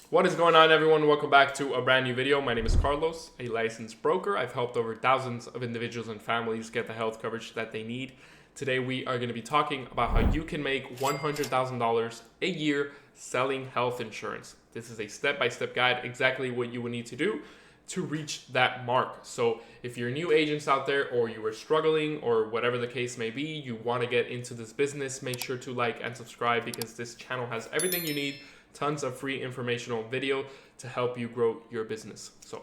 What is going on, everyone? Welcome back to a brand new video. My name is Carlos, a licensed broker. I've helped over thousands of individuals and families get the health coverage that they need. Today, we are going to be talking about how you can make $100,000 a year selling health insurance. This is a step-by-step guide, exactly what you will need to do to reach that mark. So if you're new agents out there, or you are struggling, or whatever the case may be, you want to get into this business, make sure to like and subscribe, because this channel has everything you need. Tons of free informational video to help you grow your business. So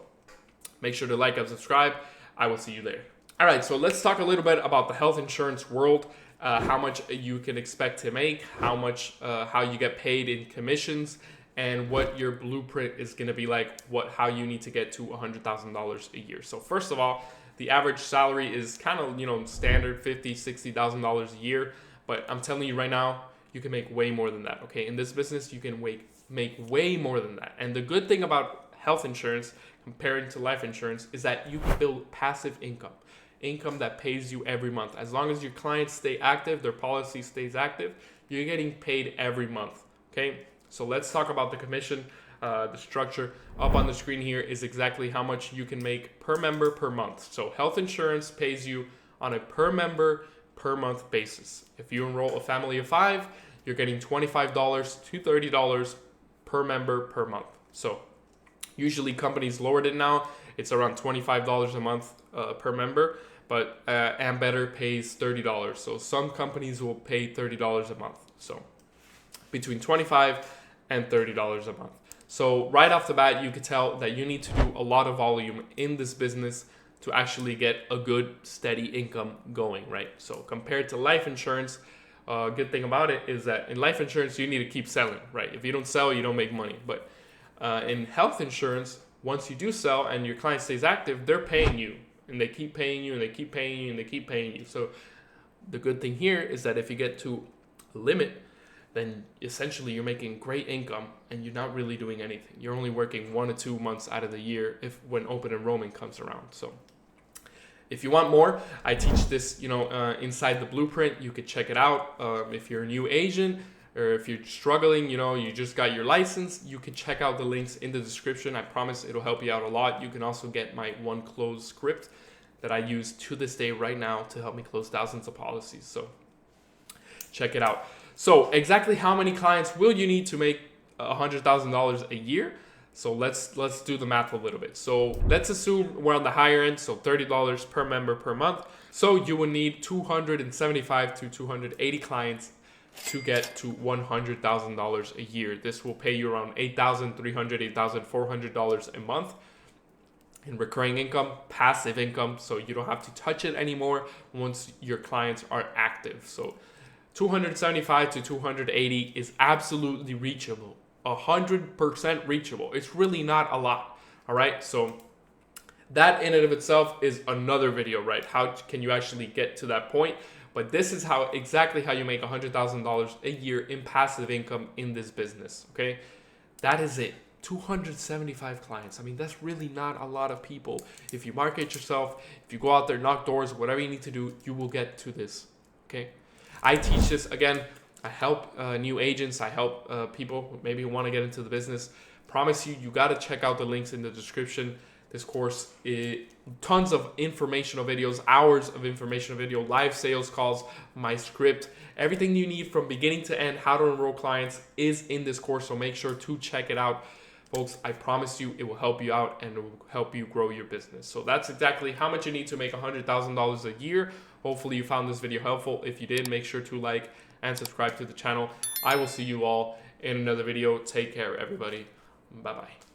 make sure to like and subscribe. I will see you there. All right, so let's talk a little bit about the health insurance world, how much you can expect to make, how you get paid in commissions, and what your blueprint is going to be like, how you need to get to $100,000 a year. So first of all, the average salary is kind of, standard $50,000, $60,000 a year. But I'm telling you right now, you can make way more than that, okay? In this business, you can make way more than that. And the good thing about health insurance comparing to life insurance is that you can build passive income that pays you every month. As long as your clients stay active, their policy stays active, you're getting paid every month, okay? So let's talk about the commission. The structure up on the screen here is exactly how much you can make per member per month. So health insurance pays you on a per member per month basis. If you enroll a family of 5, you're getting $25 to $30 per member per month. So usually companies lowered it now. It's around $25 a month per member, but Ambetter pays $30. So some companies will pay $30 a month. So between $25 and $30 a month. So right off the bat, you could tell that you need to do a lot of volume in this business to actually get a good steady income going, right? So compared to life insurance, good thing about it is that in life insurance, you need to keep selling, right? If you don't sell, you don't make money. But in health insurance, once you do sell and your client stays active, they're paying you, and they keep paying you, and they keep paying you, and they keep paying you. So the good thing here is that if you get to a limit, then essentially you're making great income and you're not really doing anything. You're only working 1 or 2 months out of the year when open enrollment comes around. So if you want more, I teach this, inside the blueprint. You could check it out. If you're a new agent, or if you're struggling, you just got your license, you can check out the links in the description. I promise it'll help you out a lot. You can also get my one close script that I use to this day right now to help me close thousands of policies. So check it out. So exactly how many clients will you need to make $100,000 a year? So let's do the math a little bit. So let's assume we're on the higher end, so $30 per member per month. So you will need 275 to 280 clients to get to $100,000 a year. This will pay you around $8,300, $8,400 a month in recurring income, passive income, so you don't have to touch it anymore once your clients are active. So 275 to 280 is absolutely reachable. 100% reachable. It's really not a lot. All right. So that in and of itself is another video, right? How can you actually get to that point? But this is exactly how you make $100,000 a year in passive income in this business. Okay. That is it. 275 clients. I mean, that's really not a lot of people. If you market yourself, if you go out there, knock doors, whatever you need to do, you will get to this. Okay. I teach this again. I help new agents. I help people who maybe want to get into the business. Promise you got to check out the links in the description. This course, tons of informational videos, hours of informational video, live sales calls, my script, everything you need from beginning to end, how to enroll clients is in this course. So make sure to check it out. Folks, I promise you it will help you out and it will help you grow your business. So that's exactly how much you need to make $100,000 a year. Hopefully you found this video helpful. If you did, make sure to like and subscribe to the channel. I will see you all in another video. Take care, everybody. Bye-bye.